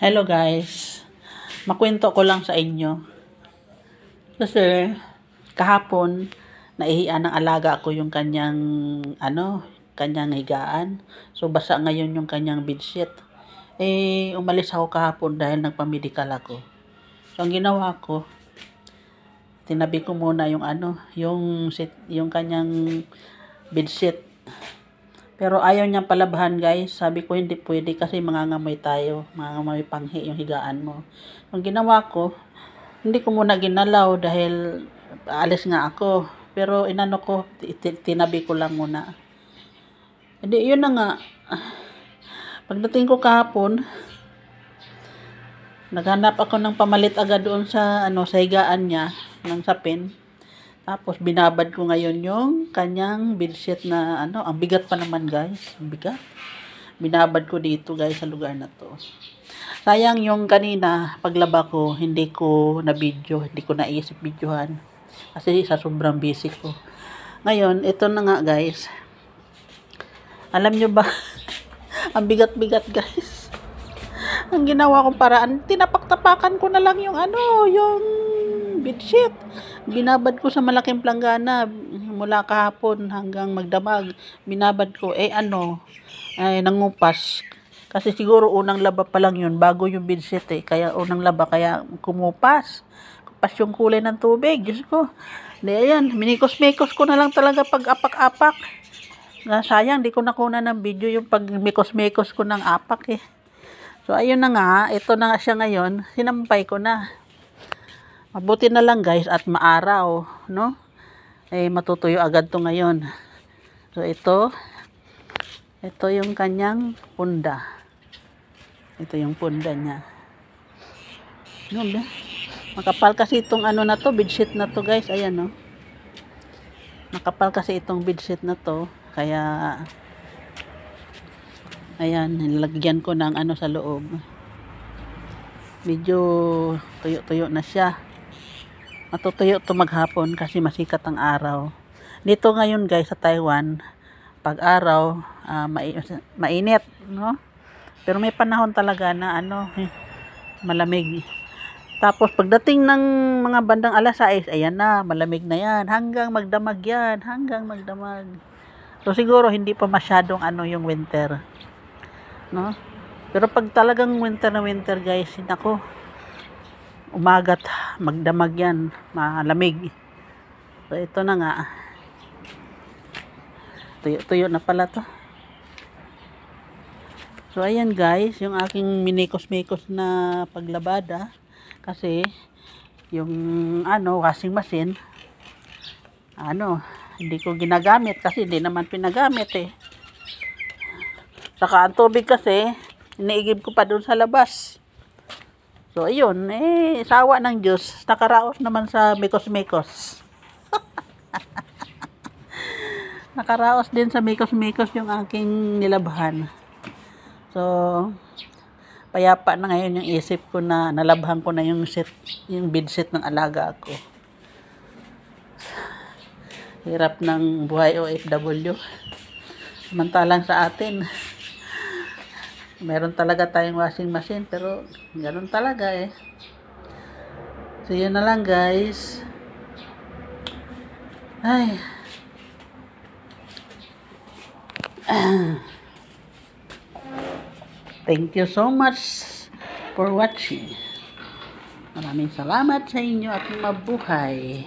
Hello guys, makwento ko lang sa inyo. Kasi kahapon naihian ng alaga ko yung kanyang higaan. So basa ngayon yung kanyang bedsheet. Umalis ako kahapon dahil nagpa-medical ako. So ang ginawa ko, tinabi ko muna yung kanyang bedsheet. Pero ayaw niyang palabahan guys. Sabi ko hindi pwede kasi mangangamoy tayo. Mangangamoy panghi yung higaan mo. Ang ginawa ko, hindi ko muna ginalaw dahil alis nga ako. Pero tinabi ko lang muna. Hindi, yun na nga. Pagdating ko kahapon, naghanap ako ng pamalit agad doon sa higaan niya ng sapin. Tapos binabad ko ngayon yung kanyang bedsheet na ang bigat pa naman guys, ang bigat. Binabad ko dito guys sa lugar na to. Sayang yung kanina paglaba ko, hindi ko naisip videohan. Kasi sa sobrang busy ko. Ngayon, ito na nga guys. Alam nyo ba, ang bigat-bigat guys. Ang ginawa kong paraan, tinapak-tapakan ko na lang yung yung bedsheet. Binabad ko sa malaking planggana mula kahapon hanggang magdamag. Binabad ko nangupas. Kasi siguro unang laba pa lang yun bago yung bedsheet kaya unang laba kaya kumupas. Kupas yung kulay ng tubig. Diyos ko. Ayan, minikos-mikos ko na lang talaga pag apak-apak. Sayang, di ko nakuna ng video yung pag mikos-mikos ko ng apak So, ayun na nga. Ito na nga siya ngayon. Sinampay ko na. Mabuti na lang guys at maaraw, no? Matutuyo agad to ngayon. So, ito yung kanyang punda. Ito yung punda niya. No, makapal kasi itong na to, bedsheet na to guys. Ayan, no? Makapal kasi itong bedsheet na to. Kaya, ayan, nilagyan ko ng sa loob. Medyo tuyo-tuyo na siya. Matutuyo to maghapon kasi masikat ang araw. Dito ngayon guys sa Taiwan, pag araw, mainit, no? Pero may panahon talaga na malamig. Tapos pagdating ng mga bandang alas 6, ayan na, malamig na yan. Hanggang magdamag yan, So siguro hindi pa masyadong yung winter. No? Pero pag talagang winter na winter guys, nako, umagat magdamag yan, malamig. So ito na nga, tuyo na pala to. So ayan guys, yung aking minikos-mikos na paglabada kasi yung washing machine hindi ko ginagamit kasi hindi naman pinagamit saka ang tubig kasi iniigib ko pa doon sa labas. So, ayun, sawa ng Diyos, nakaraos naman sa mikos-mikos. Nakaraos din sa mikos-mikos yung aking nilabhan. So, payapa na ngayon yung isip ko na nalabhan ko na yung bedsheet ng alaga ko. Hirap ng buhay OFW. Samantalang sa atin, meron talaga tayong washing machine pero ganun talaga So yun na lang guys. Ay. Thank you so much for watching. Maraming salamat sa inyo at mabuhay.